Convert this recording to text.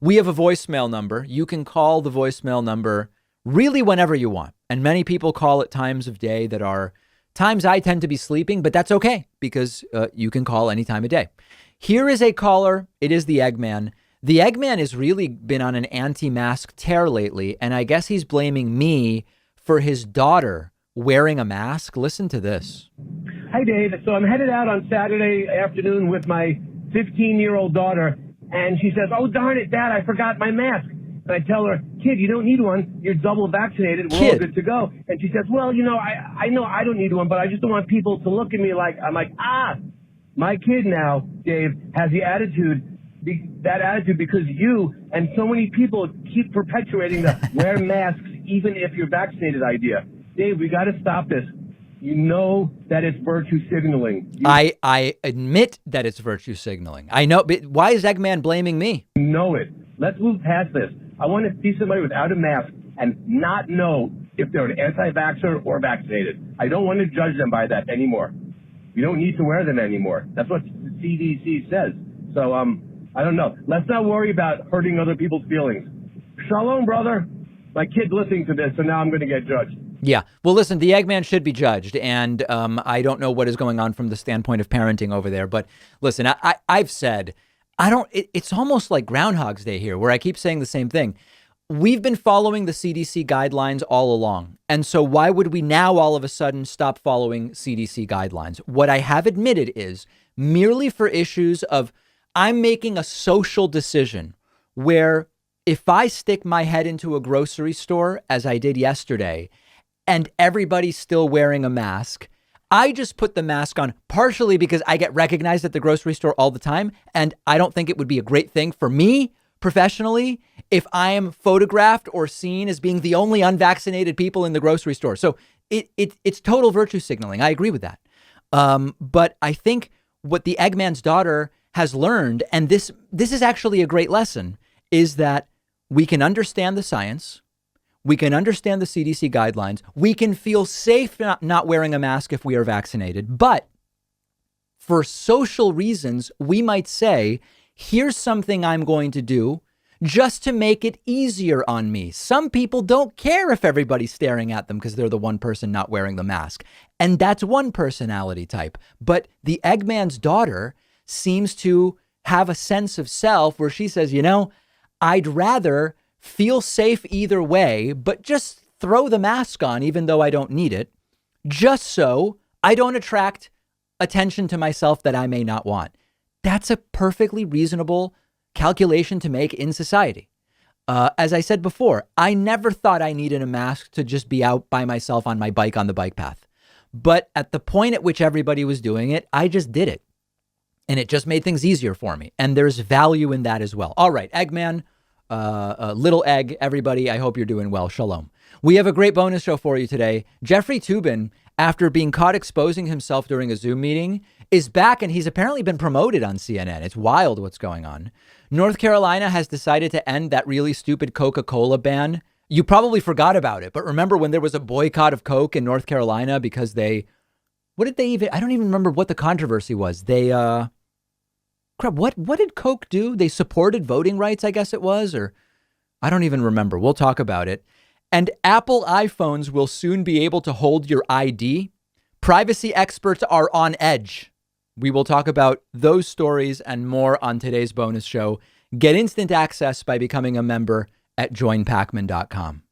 We have a voicemail number. You can call the voicemail number really whenever you want. And many people call at times of day that are times I tend to be sleeping, but that's okay because you can call any time of day. Here is a caller. It is the Eggman. The Eggman has really been on an anti-mask tear lately, and I guess he's blaming me for his daughter wearing a mask. Listen to this. Hi, Dave. So I'm headed out on Saturday afternoon with my 15-year-old daughter, and she says, "Oh, darn it, Dad, I forgot my mask." And I tell her, "Kid, you don't need one. You're double vaccinated. We're all good to go." And she says, "Well, I know I don't need one, but I just don't want people to look at me like," I'm like, my kid now, Dave, has that attitude because you and so many people keep perpetuating the wear masks even if you're vaccinated idea. Dave, we got to stop this. You know that it's virtue signaling. I admit that it's virtue signaling. I know, but why is Eggman blaming me? You know it. Let's move past this. I want to see somebody without a mask and not know if they're an anti-vaxxer or vaccinated. I don't want to judge them by that anymore. You don't need to wear them anymore. That's what the CDC says. So, I don't know. Let's not worry about hurting other people's feelings. Shalom, brother. My kid's listening to this, so now I'm going to get judged. Yeah. Well, listen, the Eggman should be judged. And I don't know what is going on from the standpoint of parenting over there. But listen, I've said, it's almost like Groundhog's Day here, where I keep saying the same thing. We've been following the CDC guidelines all along. And so why would we now all of a sudden stop following CDC guidelines? What I have admitted is merely for issues of I'm making a social decision where if I stick my head into a grocery store, as I did yesterday, and everybody's still wearing a mask, I just put the mask on partially because I get recognized at the grocery store all the time. And I don't think it would be a great thing for me professionally if I am photographed or seen as being the only unvaccinated people in the grocery store. So it's total virtue signaling. I agree with that. But I think what the Eggman's daughter has learned, and this is actually a great lesson, is that we can understand the science. We can understand the CDC guidelines. We can feel safe not wearing a mask if we are vaccinated. But for social reasons, we might say, here's something I'm going to do just to make it easier on me. Some people don't care if everybody's staring at them because they're the one person not wearing the mask. And that's one personality type. But the Eggman's daughter seems to have a sense of self where she says, I'd rather feel safe either way, but just throw the mask on even though I don't need it, just so I don't attract attention to myself that I may not want. That's a perfectly reasonable calculation to make in society. As I said before, I never thought I needed a mask to just be out by myself on my bike on the bike path. But at the point at which everybody was doing it, I just did it. And it just made things easier for me. And there's value in that as well. All right, Eggman, little egg, everybody, I hope you're doing well. Shalom. We have a great bonus show for you today. Jeffrey Toobin, after being caught exposing himself during a Zoom meeting, is back and he's apparently been promoted on CNN. It's wild what's going on. North Carolina has decided to end that really stupid Coca-Cola ban. You probably forgot about it, but remember when there was a boycott of Coke in North Carolina because I don't even remember what the controversy was. What did Coke do? They supported voting rights, I guess it was, or I don't even remember. We'll talk about it. And Apple iPhones will soon be able to hold your ID. Privacy experts are on edge. We will talk about those stories and more on today's bonus show. Get instant access by becoming a member at joinpakman.com.